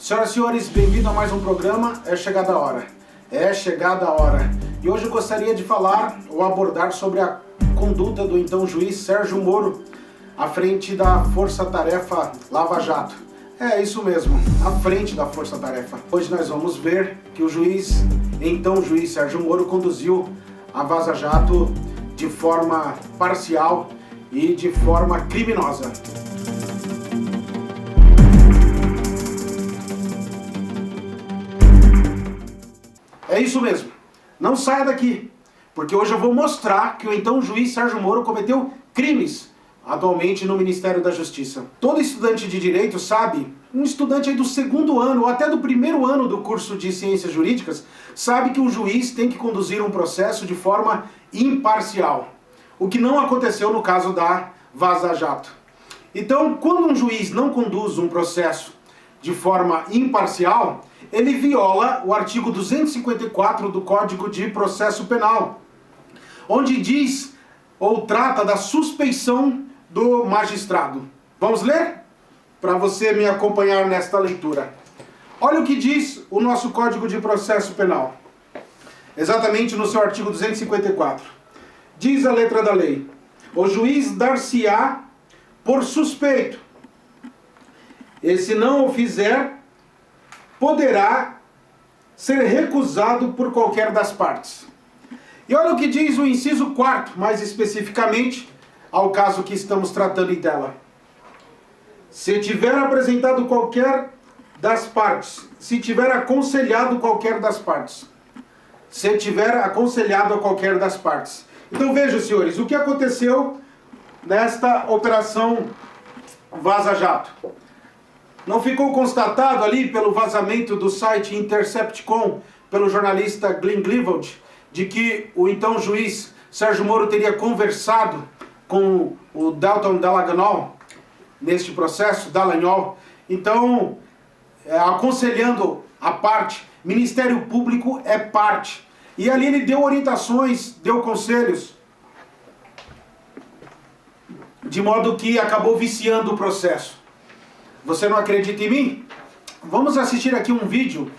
Senhoras e senhores, bem-vindo a mais um programa É Chegada a Hora. É chegada a hora. E hoje eu gostaria de falar ou abordar sobre a conduta do então juiz Sérgio Moro à frente da Força Tarefa Lava Jato. É isso mesmo, à frente da Força Tarefa. Hoje nós vamos ver que o então juiz Sérgio Moro conduziu a Vaza Jato de forma parcial e de forma criminosa. É isso mesmo, não saia daqui, porque hoje eu vou mostrar que o então juiz Sérgio Moro cometeu crimes atualmente no Ministério da Justiça. Todo estudante de direito sabe, um estudante aí do segundo ano ou até do primeiro ano do curso de Ciências Jurídicas, sabe que o juiz tem que conduzir um processo de forma imparcial, o que não aconteceu no caso da Vaza Jato. Então, quando um juiz não conduz um processo de forma imparcial, ele viola o artigo 254 do Código de Processo Penal, onde diz ou trata da suspeição do magistrado. Vamos ler? Para você me acompanhar nesta leitura. Olha o que diz o nosso Código de Processo Penal. Exatamente no seu artigo 254. Diz a letra da lei: o juiz dar-se-á por suspeito, e se não o fizer, poderá ser recusado por qualquer das partes. E olha o que diz o inciso 4º, mais especificamente, ao caso que estamos tratando dela. Se tiver apresentado qualquer das partes, se tiver aconselhado qualquer das partes. Se tiver aconselhado a qualquer das partes. Então vejam, senhores, o que aconteceu nesta operação Vaza Jato. Não ficou constatado ali pelo vazamento do site Intercept.com, pelo jornalista Glenn Greenwald, de que o então juiz Sérgio Moro teria conversado com o Deltan Dallagnol neste processo, Dallagnol, então, aconselhando a parte, Ministério Público é parte. E ali ele deu orientações, deu conselhos, de modo que acabou viciando o processo. Você não acredita em mim? Vamos assistir aqui um vídeo,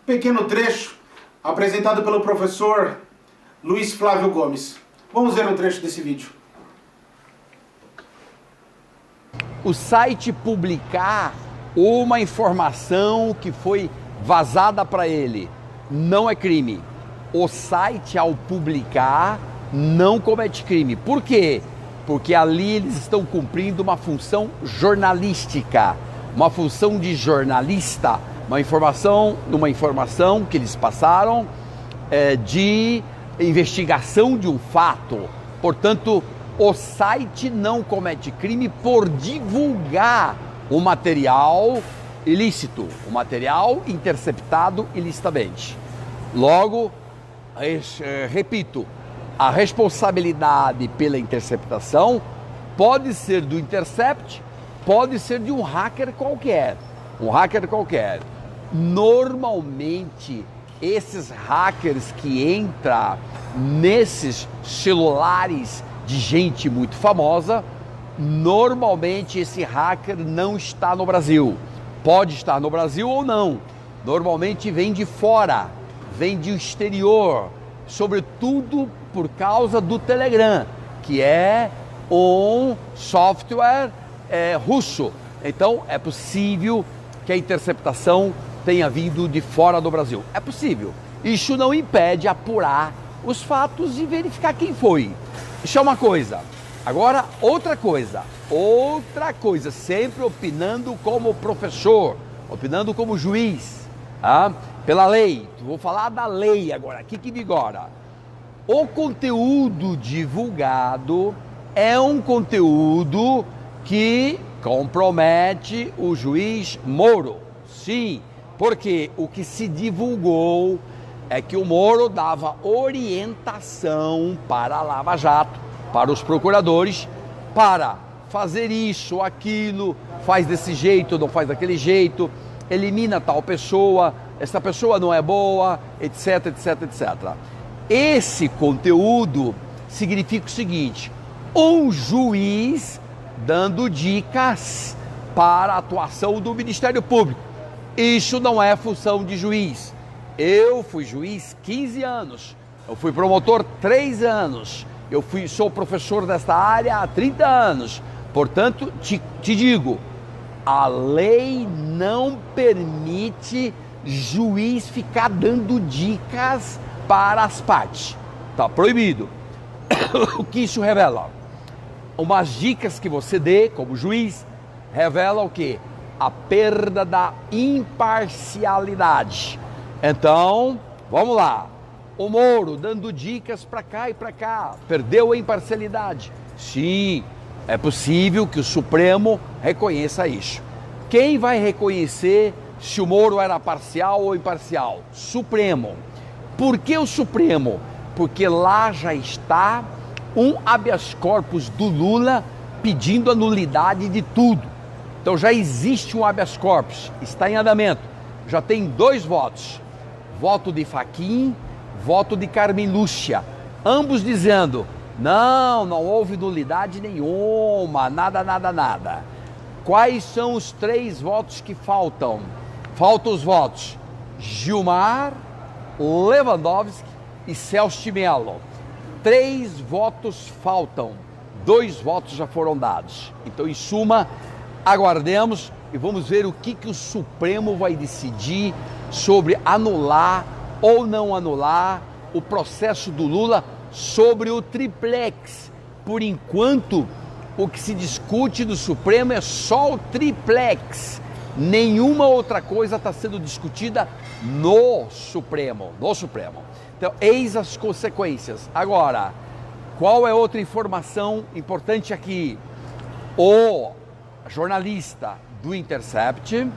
pequeno trecho, apresentado pelo professor Luiz Flávio Gomes. Vamos ver um trecho desse vídeo. O site publicar uma informação que foi vazada para ele não é crime. O site, ao publicar, não comete crime. Por quê? Porque ali eles estão cumprindo uma função jornalística, uma função de jornalista, uma informação que eles passaram de investigação de um fato. Portanto, o site não comete crime por divulgar o material ilícito, o material interceptado ilicitamente. Logo, repito, a responsabilidade pela interceptação pode ser do Intercept, pode ser de um hacker qualquer. Normalmente, esses hackers que entram nesses celulares de gente muito famosa, normalmente esse hacker não está no Brasil. Pode estar no Brasil ou não. Normalmente vem de fora, vem do exterior, sobretudo por causa do Telegram, que é um software russo. Então é possível que a interceptação tenha vindo de fora do Brasil. É possível. Isso não impede apurar os fatos e verificar quem foi. Isso é uma coisa. Agora, outra coisa, sempre opinando como professor, opinando como juiz, pela lei. Vou falar da lei agora, aqui que vigora. O conteúdo divulgado é um conteúdo que compromete o juiz Moro. Sim, porque o que se divulgou é que o Moro dava orientação para a Lava Jato, para os procuradores, para fazer isso, aquilo, faz desse jeito, não faz daquele jeito, elimina tal pessoa, essa pessoa não é boa, etc, etc, etc. Esse conteúdo significa o seguinte: um juiz dando dicas para a atuação do Ministério Público. Isso não é função de juiz. Eu fui juiz 15 anos, eu fui promotor 3 anos, sou professor desta área há 30 anos. Portanto, te digo, a lei não permite juiz ficar dando dicas para as partes. Está proibido. O que isso revela? Umas dicas que você dê como juiz revela o quê? A perda da imparcialidade. Então, vamos lá. O Moro dando dicas para cá e para cá, perdeu a imparcialidade. Sim, é possível que o Supremo reconheça isso. Quem vai reconhecer se o Moro era parcial ou imparcial? Supremo. Por que o Supremo? Porque lá já está um habeas corpus do Lula pedindo a nulidade de tudo. Então já existe um habeas corpus, está em andamento. Já tem 2 votos. Voto de Fachin, voto de Carmen Lúcia. Ambos dizendo, não houve nulidade nenhuma, nada. Quais são os 3 votos que faltam? Faltam os votos Gilmar, Lewandowski e Celso de Mello. 3 votos faltam, 2 votos já foram dados. Então, em suma, aguardemos e vamos ver o que o Supremo vai decidir sobre anular ou não anular o processo do Lula sobre o triplex. Por enquanto, o que se discute no Supremo é só o triplex. Nenhuma outra coisa está sendo discutida no Supremo. Então, eis as consequências. Agora, qual é outra informação importante aqui? O jornalista do Intercept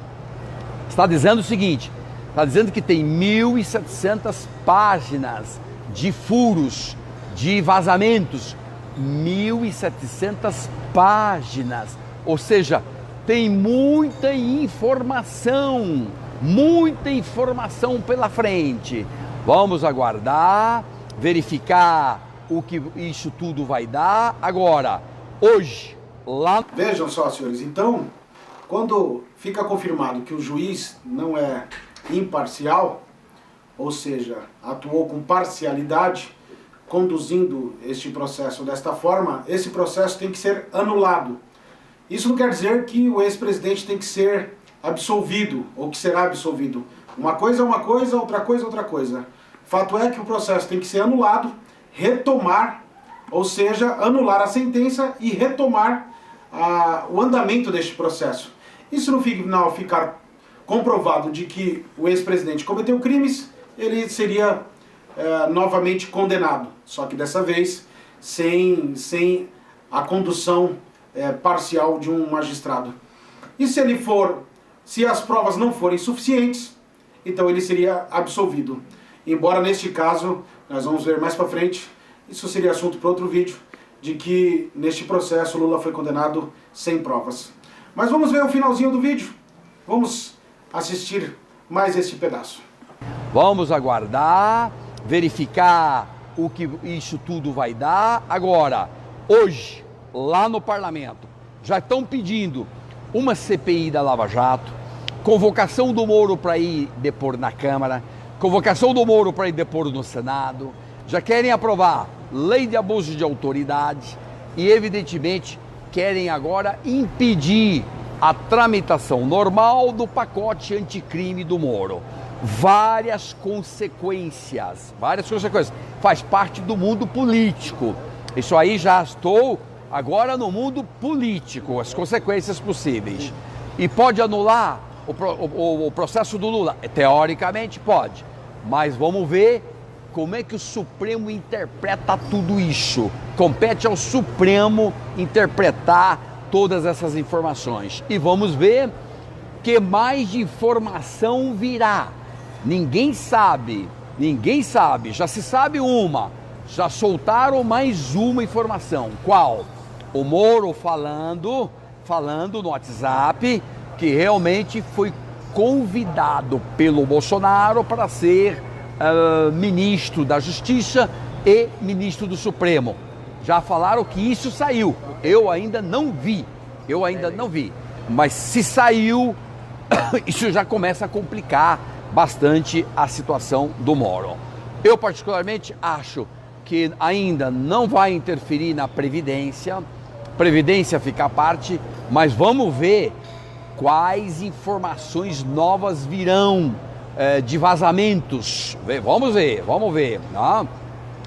está dizendo o seguinte, está dizendo que tem 1.700 páginas de furos, de vazamentos, 1.700 páginas, ou seja, tem muita informação pela frente. Vamos aguardar, verificar o que isso tudo vai dar. Agora, hoje, lá... Vejam só, senhores, então, quando fica confirmado que o juiz não é imparcial, ou seja, atuou com parcialidade, conduzindo este processo desta forma, esse processo tem que ser anulado. Isso não quer dizer que o ex-presidente tem que ser absolvido, ou que será absolvido. Uma coisa é uma coisa, outra coisa é outra coisa. Fato é que o processo tem que ser anulado, retomar, ou seja, anular a sentença e retomar o andamento deste processo. Isso no final ficar comprovado de que o ex-presidente cometeu crimes, ele seria novamente condenado, só que dessa vez sem a condução parcial de um magistrado. E se as provas não forem suficientes, então ele seria absolvido. Embora neste caso, nós vamos ver mais para frente, isso seria assunto para outro vídeo, de que neste processo Lula foi condenado sem provas. Mas vamos ver o finalzinho do vídeo, vamos assistir mais este pedaço. Vamos aguardar, verificar o que isso tudo vai dar. Agora, hoje, lá no parlamento, já estão pedindo uma CPI da Lava Jato, convocação do Moro para ir depor na Câmara, convocação do Moro para ir depor no Senado, já querem aprovar lei de abuso de autoridade e, evidentemente, querem agora impedir a tramitação normal do pacote anticrime do Moro. Várias consequências. Faz parte do mundo político. Isso aí já estou agora no mundo político, as consequências possíveis. E pode anular o processo do Lula? Teoricamente pode, mas vamos ver como é que o Supremo interpreta tudo isso. Compete ao Supremo interpretar todas essas informações. E vamos ver que mais de informação virá. Ninguém sabe, já se sabe uma, já soltaram mais uma informação. Qual? O Moro falando no WhatsApp que realmente foi convidado pelo Bolsonaro para ser ministro da Justiça e ministro do Supremo. Já falaram que isso saiu, eu ainda não vi, mas se saiu, isso já começa a complicar bastante a situação do Moro. Eu particularmente acho que ainda não vai interferir na Previdência, Previdência fica à parte, mas vamos ver quais informações novas virão de vazamentos. Vamos ver, tá?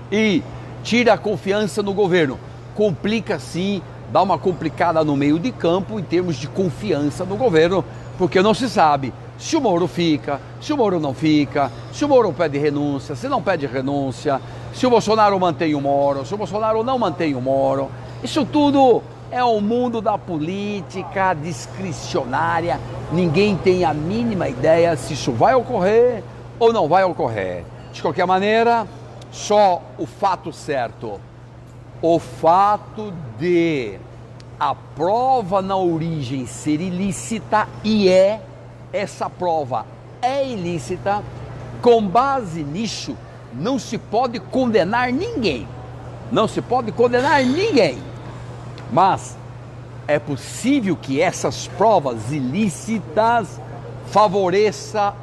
E tira a confiança no governo. Complica sim, dá uma complicada no meio de campo em termos de confiança no governo, porque não se sabe se o Moro fica, se o Moro não fica, se o Moro pede renúncia, se não pede renúncia, se o Bolsonaro mantém o Moro, se o Bolsonaro não mantém o Moro. Isso tudo é o mundo da política discricionária. Ninguém tem a mínima ideia se isso vai ocorrer ou não vai ocorrer. De qualquer maneira, só o fato certo. O fato de a prova na origem ser ilícita, e essa prova é ilícita, com base nisso, não se pode condenar ninguém. Não se pode condenar ninguém. Mas é possível que essas provas ilícitas favoreçam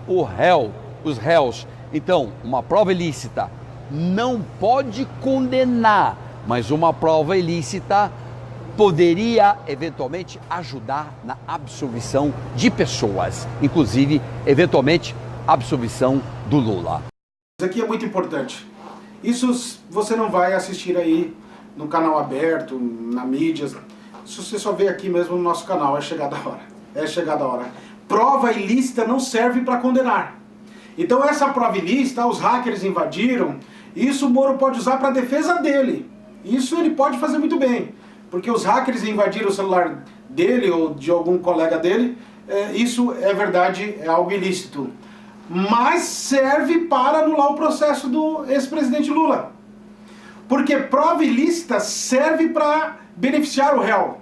os réus. Então, uma prova ilícita não pode condenar, mas uma prova ilícita poderia eventualmente ajudar na absolvição de pessoas, inclusive, eventualmente, absolvição do Lula. Isso aqui é muito importante. Isso você não vai assistir aí no canal aberto, na mídia. Isso você só vê aqui mesmo no nosso canal. É chegada a hora. É chegada a hora. Prova ilícita não serve para condenar. Então essa prova ilícita, os hackers invadiram, isso o Moro pode usar para a defesa dele. Isso ele pode fazer muito bem. Porque os hackers invadiram o celular dele ou de algum colega dele, isso é verdade, é algo ilícito. Mas serve para anular o processo do ex-presidente Lula. Porque prova ilícita serve para beneficiar o réu.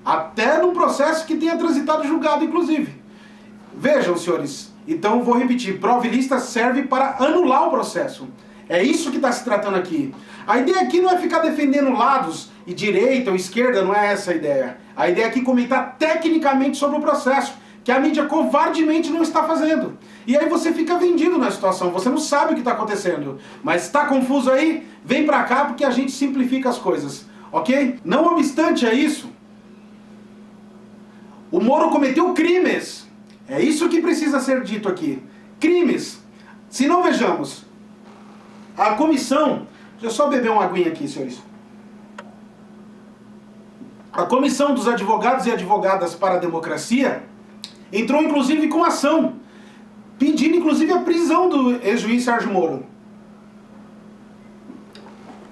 Até num processo que tenha transitado julgado, inclusive. Vejam, senhores, então vou repetir, prova ilícita serve para anular o processo. É isso que está se tratando aqui. A ideia aqui não é ficar defendendo lados e direita ou esquerda, não é essa a ideia. A ideia aqui é comentar tecnicamente sobre o processo, que a mídia covardemente não está fazendo. E aí você fica vendido na situação, você não sabe o que está acontecendo. Mas está confuso aí? Vem pra cá porque a gente simplifica as coisas, ok? Não obstante a isso, o Moro cometeu crimes. É isso que precisa ser dito aqui. Crimes. Se não, vejamos, a comissão... Deixa eu só beber uma aguinha aqui, senhores. A Comissão dos Advogados e Advogadas para a Democracia entrou inclusive com ação, pedindo inclusive a prisão do ex-juiz Sérgio Moro.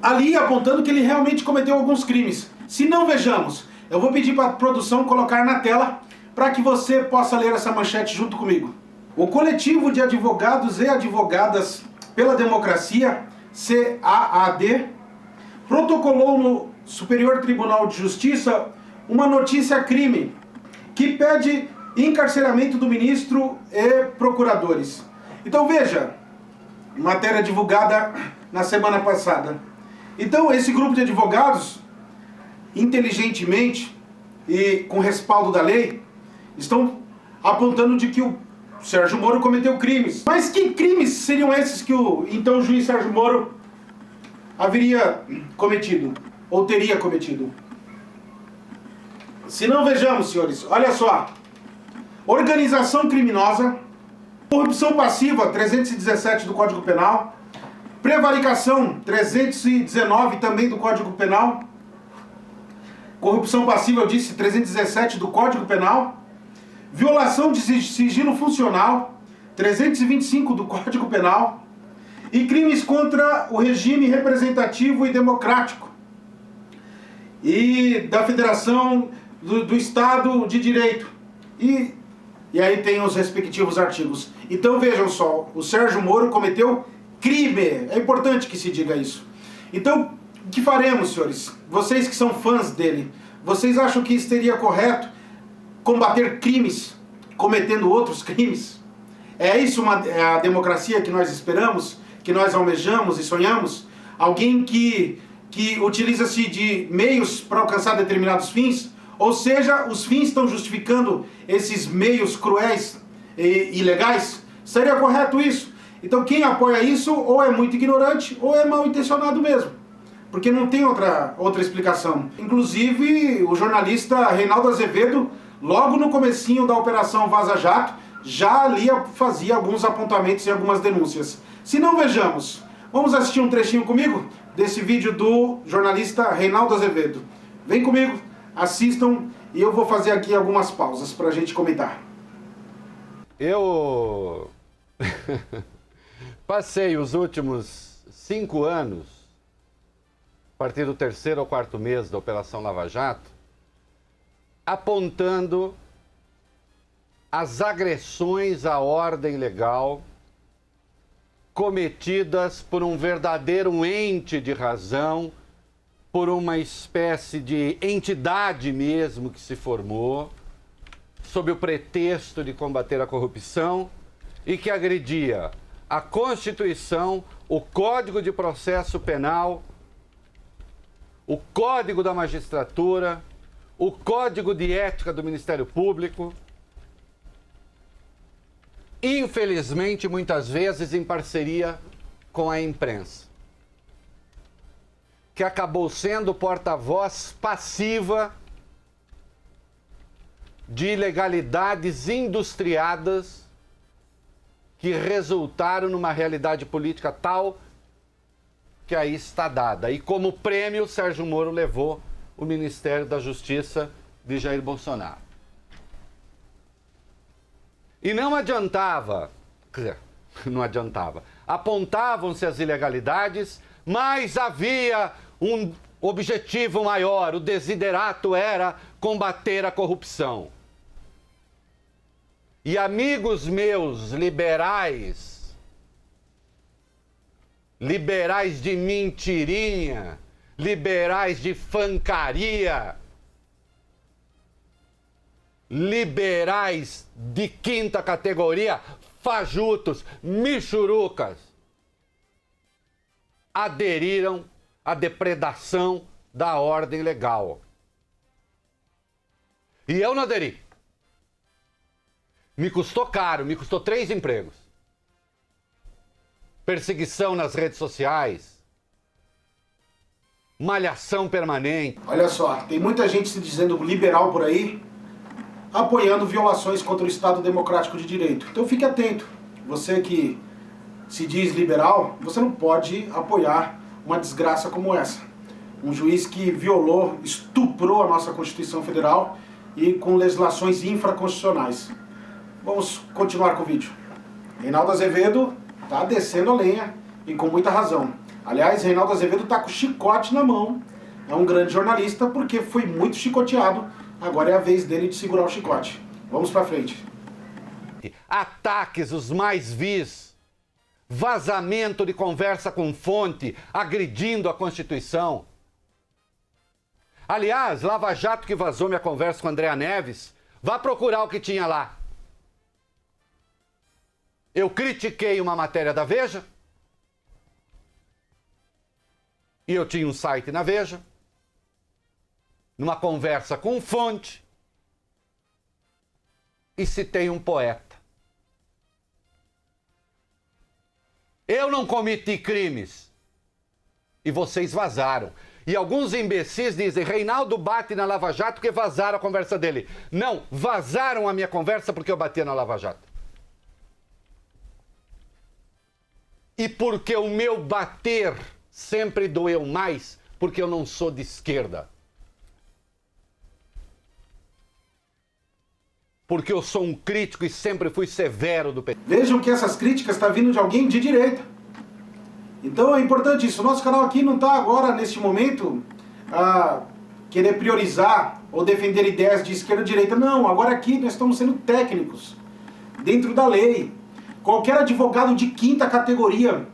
Ali apontando que ele realmente cometeu alguns crimes. Se não, vejamos, eu vou pedir para a produção colocar na tela para que você possa ler essa manchete junto comigo. O Coletivo de Advogados e Advogadas pela Democracia, CAAD, protocolou no Superior Tribunal de Justiça uma notícia-crime que pede encarceramento do ministro e procuradores. Então veja, matéria divulgada na semana passada. Então esse grupo de advogados, inteligentemente e com respaldo da lei, estão apontando de que o Sérgio Moro cometeu crimes. Mas que crimes seriam esses que o então juiz Sérgio Moro haveria cometido? Ou teria cometido? Se não, vejamos, senhores, olha só. Organização criminosa, corrupção passiva, 317 do Código Penal, prevaricação, 319 também do Código Penal, corrupção passiva, eu disse, 317 do Código Penal, violação de sigilo funcional, 325 do Código Penal, e crimes contra o regime representativo e democrático, e da Federação do Estado de Direito, e aí tem os respectivos artigos. Então vejam só, o Sérgio Moro cometeu crime, é importante que se diga isso. Então, o que faremos, senhores? Vocês que são fãs dele, vocês acham que seria correto combater crimes, cometendo outros crimes? É isso a democracia que nós esperamos, que nós almejamos e sonhamos? Alguém que utiliza-se de meios para alcançar determinados fins? Ou seja, os fins estão justificando esses meios cruéis e ilegais? Seria correto isso? Então quem apoia isso ou é muito ignorante ou é mal intencionado mesmo. Porque não tem outra explicação. Inclusive, o jornalista Reinaldo Azevedo, logo no comecinho da Operação Vaza Jato, já ali fazia alguns apontamentos e algumas denúncias. Se não, vejamos. Vamos assistir um trechinho comigo desse vídeo do jornalista Reinaldo Azevedo. Vem comigo, assistam e eu vou fazer aqui algumas pausas para a gente comentar. Eu passei os últimos 5 anos, a partir do 3º ou 4º mês da Operação Lava Jato, apontando as agressões à ordem legal cometidas por um verdadeiro ente de razão, por uma espécie de entidade mesmo que se formou, sob o pretexto de combater a corrupção e que agredia a Constituição, o Código de Processo Penal, o Código da Magistratura, o Código de Ética do Ministério Público, infelizmente, muitas vezes em parceria com a imprensa, que acabou sendo porta-voz passiva de ilegalidades industriadas que resultaram numa realidade política tal que aí está dada. E como prêmio, Sérgio Moro levou o Ministério da Justiça de Jair Bolsonaro. E não adiantava, apontavam-se as ilegalidades, mas havia um objetivo maior, o desiderato era combater a corrupção. E amigos meus liberais de mentirinha, liberais de fancaria, liberais de 5ª categoria, fajutos, michurucas, aderiram à depredação da ordem legal. E eu não aderi. Me custou caro, me custou 3 empregos. Perseguição nas redes sociais, malhação permanente. Olha só, tem muita gente se dizendo liberal por aí, apoiando violações contra o Estado Democrático de Direito. Então fique atento. Você que se diz liberal, você não pode apoiar uma desgraça como essa. Um juiz que violou, estuprou a nossa Constituição Federal e com legislações infraconstitucionais. Vamos continuar com o vídeo. Reinaldo Azevedo está descendo a lenha e com muita razão. Aliás, Reinaldo Azevedo está com chicote na mão. É um grande jornalista porque foi muito chicoteado. Agora é a vez dele de segurar o chicote. Vamos para frente. Ataques os mais vis, vazamento de conversa com fonte, agredindo a Constituição. Aliás, Lava Jato que vazou minha conversa com Andréa Neves, vá procurar o que tinha lá. Eu critiquei uma matéria da Veja, e eu tinha um site na Veja, numa conversa com fonte, e citei um poeta. Eu não cometi crimes, e vocês vazaram. E alguns imbecis dizem, Reinaldo bate na Lava Jato porque vazaram a conversa dele. Não, vazaram a minha conversa porque eu batia na Lava Jato. E porque o meu bater sempre doeu mais, porque eu não sou de esquerda. Porque eu sou um crítico e sempre fui severo do PT. Vejam que essas críticas estão vindo de alguém de direita. Então é importante isso. O nosso canal aqui não está agora, neste momento, a querer priorizar ou defender ideias de esquerda e direita. Não, agora aqui nós estamos sendo técnicos, dentro da lei. Qualquer advogado de 5ª categoria,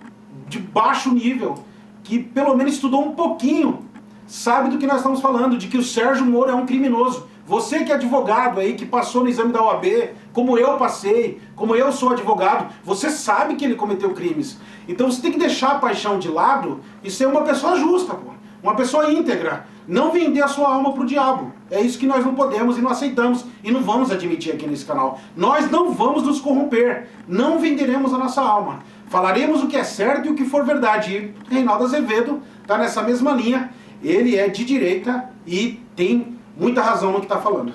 de baixo nível, que pelo menos estudou um pouquinho, sabe do que nós estamos falando, de que o Sérgio Moro é um criminoso. Você que é advogado aí, que passou no exame da OAB, como eu passei, como eu sou advogado, você sabe que ele cometeu crimes. Então você tem que deixar a paixão de lado e ser uma pessoa justa, pô. uma pessoa íntegra, não vender a sua alma para o diabo. É isso que nós não podemos e não aceitamos e não vamos admitir aqui nesse canal. Nós não vamos nos corromper, não venderemos a nossa alma. Falaremos o que é certo e o que for verdade. E Reinaldo Azevedo está nessa mesma linha, ele é de direita e tem muita razão no que está falando.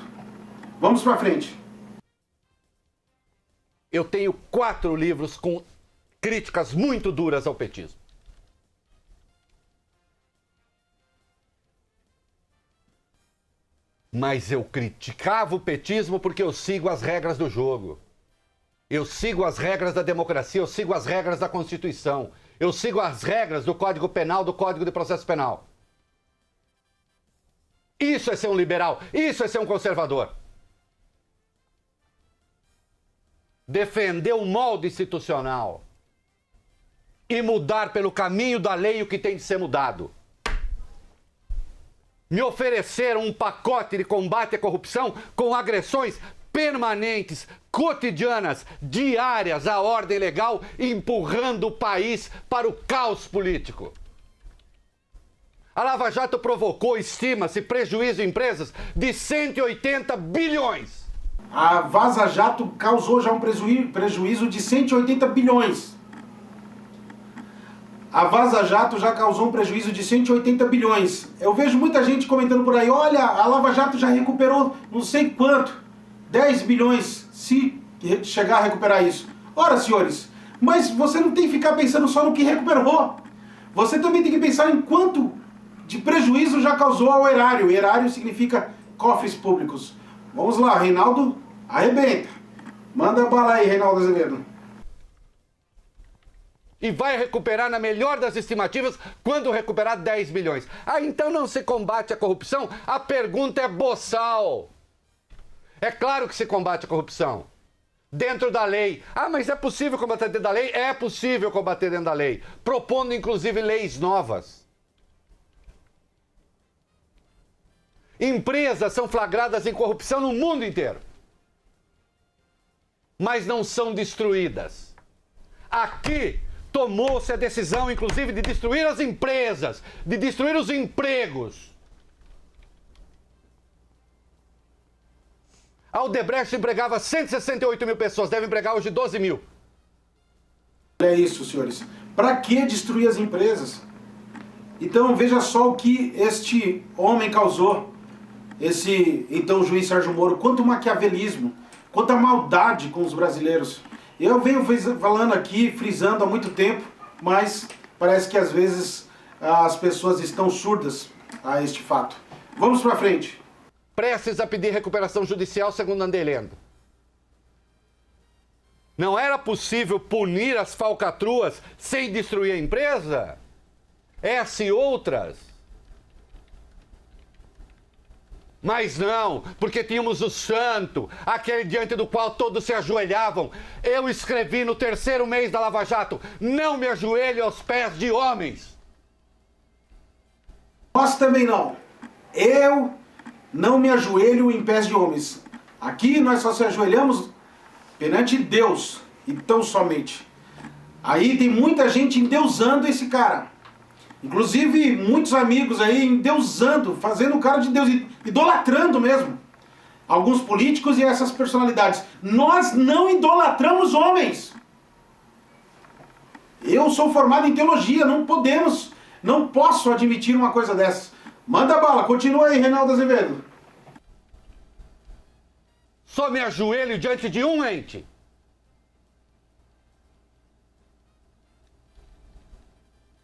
Vamos para frente. Eu tenho 4 livros com críticas muito duras ao petismo. Mas eu criticava o petismo porque eu sigo as regras do jogo. Eu sigo as regras da democracia, eu sigo as regras da Constituição. Eu sigo as regras do Código Penal, do Código de Processo Penal. Isso é ser um liberal, isso é ser um conservador. Defender o molde institucional e mudar pelo caminho da lei o que tem de ser mudado. Me ofereceram um pacote de combate à corrupção com agressões permanentes, cotidianas, diárias à ordem legal, empurrando o país para o caos político. A Lava Jato provocou, estima-se, prejuízo em empresas de 180 bilhões. A Vaza Jato causou já um prejuízo de 180 bilhões. A Vaza Jato já causou um prejuízo de 180 bilhões. Eu vejo muita gente comentando por aí, olha, a Lava Jato já recuperou não sei quanto, 10 bilhões, se chegar a recuperar isso. Ora, senhores, mas você não tem que ficar pensando só no que recuperou. Você também tem que pensar em quanto de prejuízo já causou ao erário. Erário significa cofres públicos. Vamos lá, Reinaldo, arrebenta. Manda bala aí, Reinaldo Azevedo. E vai recuperar, na melhor das estimativas, quando recuperar 10 bilhões. Ah, então não se combate a corrupção? A pergunta é boçal. É claro que se combate a corrupção. Dentro da lei. Ah, mas é possível combater dentro da lei? É possível combater dentro da lei. Propondo, inclusive, leis novas. Empresas são flagradas em corrupção no mundo inteiro. Mas não são destruídas. Aqui tomou-se a decisão, inclusive, de destruir as empresas, de destruir os empregos. A Odebrecht empregava 168 mil pessoas, deve empregar hoje 12 mil. É isso, senhores. Para que destruir as empresas? Então, veja só o que este homem causou. Esse, então, juiz Sérgio Moro. Quanto maquiavelismo, quanta maldade com os brasileiros. Eu venho falando aqui, frisando há muito tempo, mas parece que às vezes as pessoas estão surdas a este fato. Vamos para frente. Prestes a pedir recuperação judicial, segundo andei lendo. Não era possível punir as falcatruas sem destruir a empresa? Essa e outras. Mas não, porque tínhamos o santo, aquele diante do qual todos se ajoelhavam. Eu escrevi no 3º mês da Lava Jato, não me ajoelho aos pés de homens. Nós também não. Eu não me ajoelho em pés de homens. Aqui nós só se ajoelhamos perante Deus, e tão somente. Aí tem muita gente endeusando esse cara. Inclusive, muitos amigos aí endeusando, fazendo o cara de Deus, idolatrando mesmo. Alguns políticos e essas personalidades. Nós não idolatramos homens. Eu sou formado em teologia, não posso admitir uma coisa dessas. Manda bala, continua aí, Reinaldo Azevedo. Só me ajoelho diante de um ente.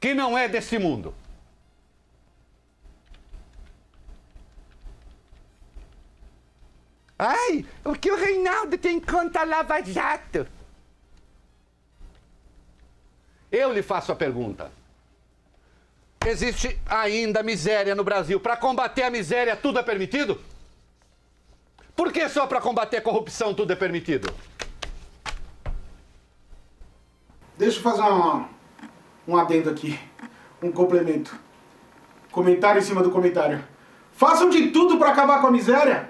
Que não é desse mundo. Ai, o que o Reinaldo tem contra a Lava Jato? Eu lhe faço a pergunta. Existe ainda miséria no Brasil. Para combater a miséria, tudo é permitido? Por que só para combater a corrupção tudo é permitido? Deixa eu fazer um adendo aqui, um complemento. Comentário em cima do comentário. Façam de tudo para acabar com a miséria,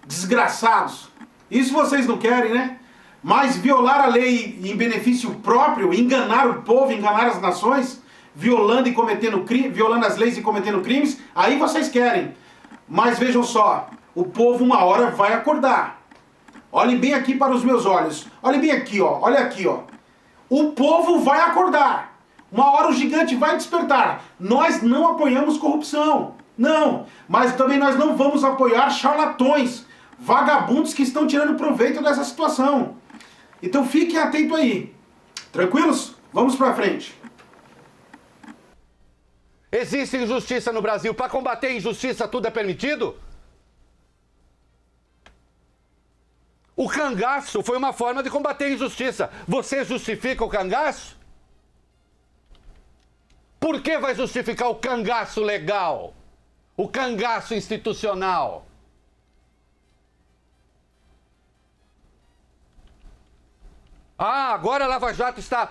desgraçados. Isso vocês não querem, né? Mas violar a lei em benefício próprio, enganar o povo, enganar as nações, violando as leis e cometendo crimes, aí vocês querem. Mas vejam só, o povo uma hora vai acordar. Olhem bem aqui para os meus olhos. Olhem bem aqui, ó. Olha aqui, ó. O povo vai acordar. Uma hora o gigante vai despertar. Nós não apoiamos corrupção. Não. Mas também nós não vamos apoiar charlatões, vagabundos que estão tirando proveito dessa situação. Então fiquem atentos aí. Tranquilos? Vamos pra frente. Existe injustiça no Brasil. Para combater a injustiça, tudo é permitido? O cangaço foi uma forma de combater a injustiça. Você justifica o cangaço? Por que vai justificar o cangaço legal? O cangaço institucional? Ah, agora a Lava Jato está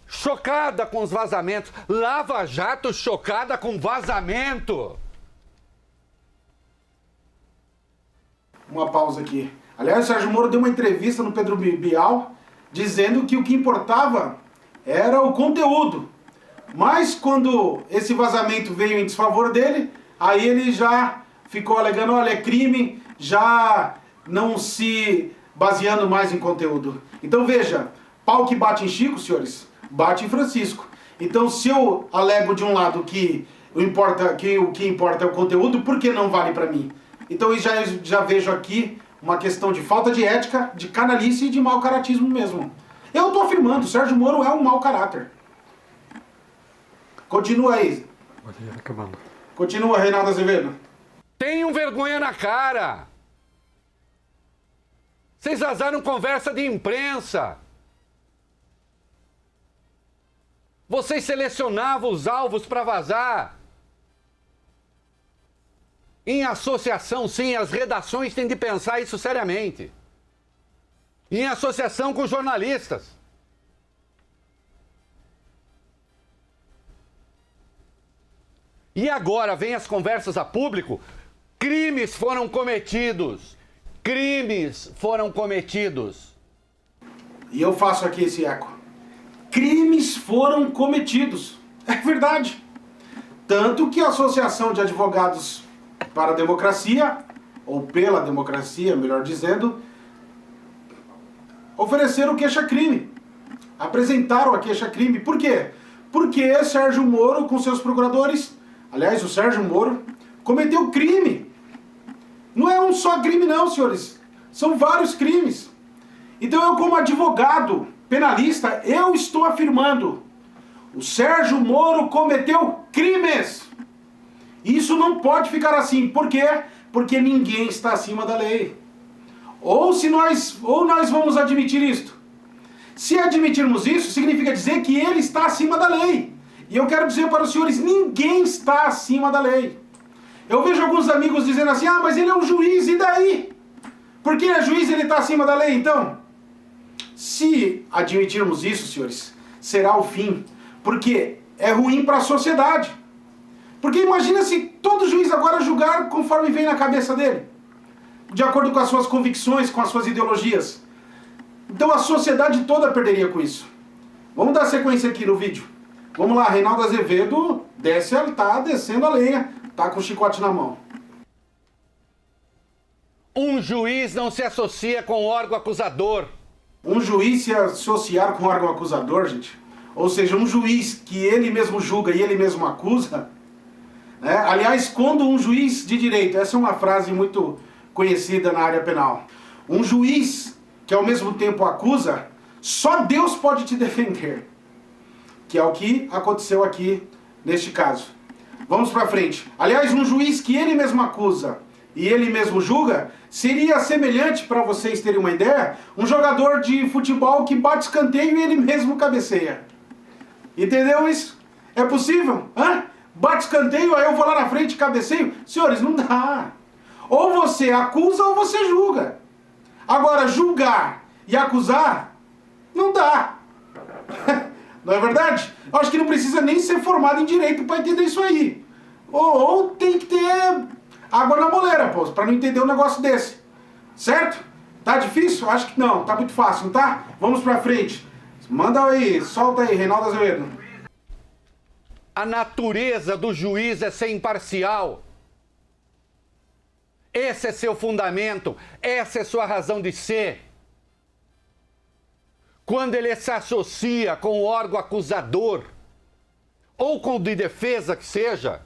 chocada com os vazamentos. Lava Jato chocada com vazamento. Uma pausa aqui. Aliás, o Sérgio Moro deu uma entrevista no Pedro Bial dizendo que o que importava era o conteúdo. Mas quando esse vazamento veio em desfavor dele, aí ele já ficou alegando, olha, é crime, já não se baseando mais em conteúdo. Então veja, pau que bate em Chico, senhores, bate em Francisco. Então se eu alego de um lado que o que importa é o conteúdo, por que não vale para mim? Então eu já vejo aqui uma questão de falta de ética, de canalice e de mau caratismo mesmo. Eu estou afirmando, o Sérgio Moro é um mau caráter. Continua aí. Continua, Reinaldo Azevedo. Tenham vergonha na cara. Vocês vazaram conversa de imprensa. Vocês selecionavam os alvos para vazar. Em associação, sim, as redações têm de pensar isso seriamente. Em associação com jornalistas. E agora vem as conversas a público. Crimes foram cometidos. Crimes foram cometidos. E eu faço aqui esse eco. Crimes foram cometidos. É verdade. Tanto que a Associação de Advogados para a Democracia, ou pela democracia, melhor dizendo, ofereceram queixa-crime. Apresentaram a queixa-crime. Por quê? Porque Sérgio Moro, com seus procuradores, aliás, o Sérgio Moro, cometeu crime. Não é um só crime não, senhores. São vários crimes. Então eu, como advogado penalista, eu estou afirmando: o Sérgio Moro cometeu crimes. Isso não pode ficar assim. Por quê? Porque ninguém está acima da lei. Ou nós vamos admitir isto. Se admitirmos isso, significa dizer que ele está acima da lei. E eu quero dizer para os senhores, ninguém está acima da lei. Eu vejo alguns amigos dizendo assim, ah, mas ele é um juiz, e daí? Porque ele é juiz, ele está acima da lei, então? Se admitirmos isso, senhores, será o fim. Porque é ruim para a sociedade. Porque imagina se todo juiz agora julgar conforme vem na cabeça dele. De acordo com as suas convicções, com as suas ideologias. Então a sociedade toda perderia com isso. Vamos dar sequência aqui no vídeo. Vamos lá, Reinaldo Azevedo tá descendo a lenha, tá com o chicote na mão. Um juiz não se associa com o órgão acusador. Um juiz se associar com o órgão acusador, gente? Ou seja, um juiz que ele mesmo julga e ele mesmo acusa, né? Aliás, quando um juiz de direito, essa é uma frase muito conhecida na área penal, um juiz que ao mesmo tempo acusa, só Deus pode te defender. Que é o que aconteceu aqui neste caso. Vamos para frente. Aliás, um juiz que ele mesmo acusa e ele mesmo julga, seria semelhante, para vocês terem uma ideia, um jogador de futebol que bate escanteio e ele mesmo cabeceia. Entendeu isso? É possível? Hã? Bate escanteio, aí eu vou lá na frente e cabeceio? Senhores, não dá. Ou você acusa ou você julga. Agora, julgar e acusar, não dá. Não é verdade? Eu acho que não precisa nem ser formado em direito para entender isso aí. Ou tem que ter água na moleira, pô, para não entender um negócio desse. Certo? Tá difícil? Acho que não. Tá muito fácil, não tá? Vamos pra frente. Manda aí, solta aí, Reinaldo Azevedo. A natureza do juiz é ser imparcial. Esse é seu fundamento, essa é sua razão de ser. Quando ele se associa com o órgão acusador, ou com o de defesa que seja,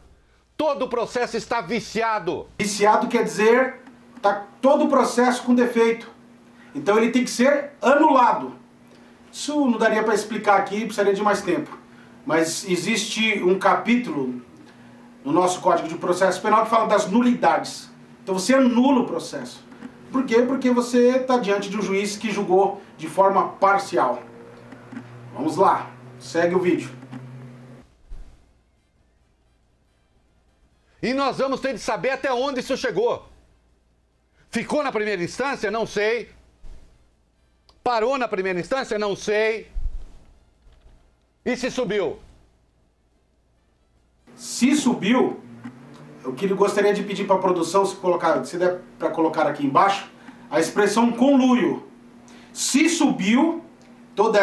todo o processo está viciado. Viciado quer dizer, tá todo o processo com defeito. Então ele tem que ser anulado. Isso não daria para explicar aqui, precisaria de mais tempo. Mas existe um capítulo no nosso Código de Processo Penal que fala das nulidades. Então você anula o processo. Por quê? Porque você está diante de um juiz que julgou de forma parcial. Vamos lá, segue o vídeo. E nós vamos ter de saber até onde isso chegou. Ficou na primeira instância? Não sei. Parou na primeira instância? Não sei. E se subiu? Se subiu, eu gostaria de pedir para a produção, se der para colocar aqui embaixo, a expressão conluio. Se subiu todo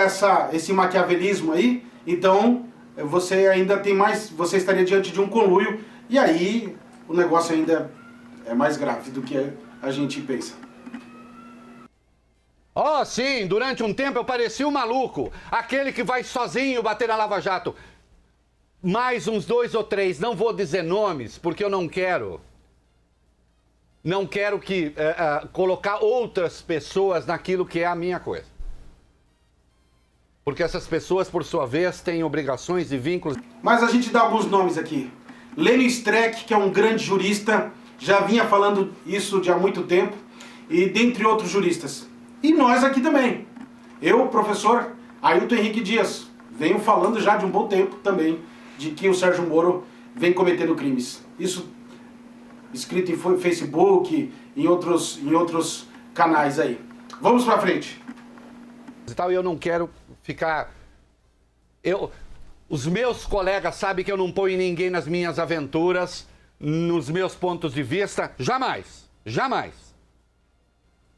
esse maquiavelismo aí, então você ainda tem mais, você estaria diante de um conluio, e aí o negócio ainda é mais grave do que a gente pensa. Oh, sim, durante um tempo eu parecia um maluco, aquele que vai sozinho bater na Lava Jato. Mais uns 2 ou 3, não vou dizer nomes, porque eu não quero. Não quero colocar outras pessoas naquilo que é a minha coisa. Porque essas pessoas, por sua vez, têm obrigações e vínculos. Mas a gente dá alguns nomes aqui. Lênio Streck, que é um grande jurista, já vinha falando isso de há muito tempo, e dentre outros juristas. E nós aqui também. Eu, professor Ailton Henrique Dias, venho falando já de um bom tempo também de que o Sérgio Moro vem cometendo crimes. Isso escrito em Facebook, em outros canais aí. Vamos pra frente. E eu não quero ficar... Os meus colegas sabem que eu não ponho ninguém nas minhas aventuras, nos meus pontos de vista. Jamais. Jamais.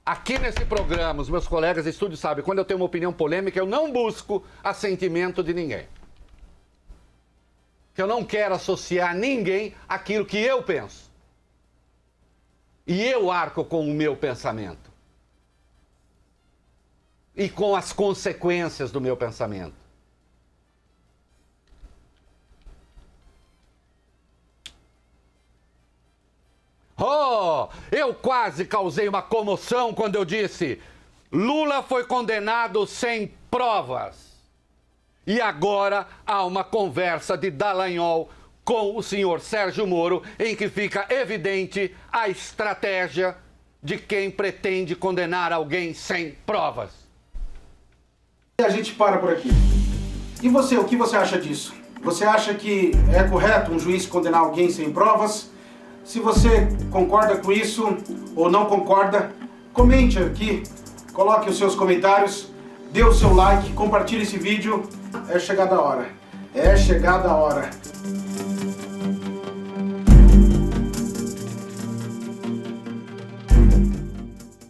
Aqui nesse programa, os meus colegas de estúdio sabem, quando eu tenho uma opinião polêmica, eu não busco assentimento de ninguém. Eu não quero associar ninguém àquilo que eu penso. E eu arco com o meu pensamento. E com as consequências do meu pensamento. Oh, eu quase causei uma comoção quando eu disse: Lula foi condenado sem provas. E agora há uma conversa de Dallagnol com o senhor Sérgio Moro, em que fica evidente a estratégia de quem pretende condenar alguém sem provas. E a gente para por aqui. E você, o que você acha disso? Você acha que é correto um juiz condenar alguém sem provas? Se você concorda com isso ou não concorda, comente aqui, coloque os seus comentários, dê o seu like, compartilhe esse vídeo. É chegada a hora. É chegada a hora.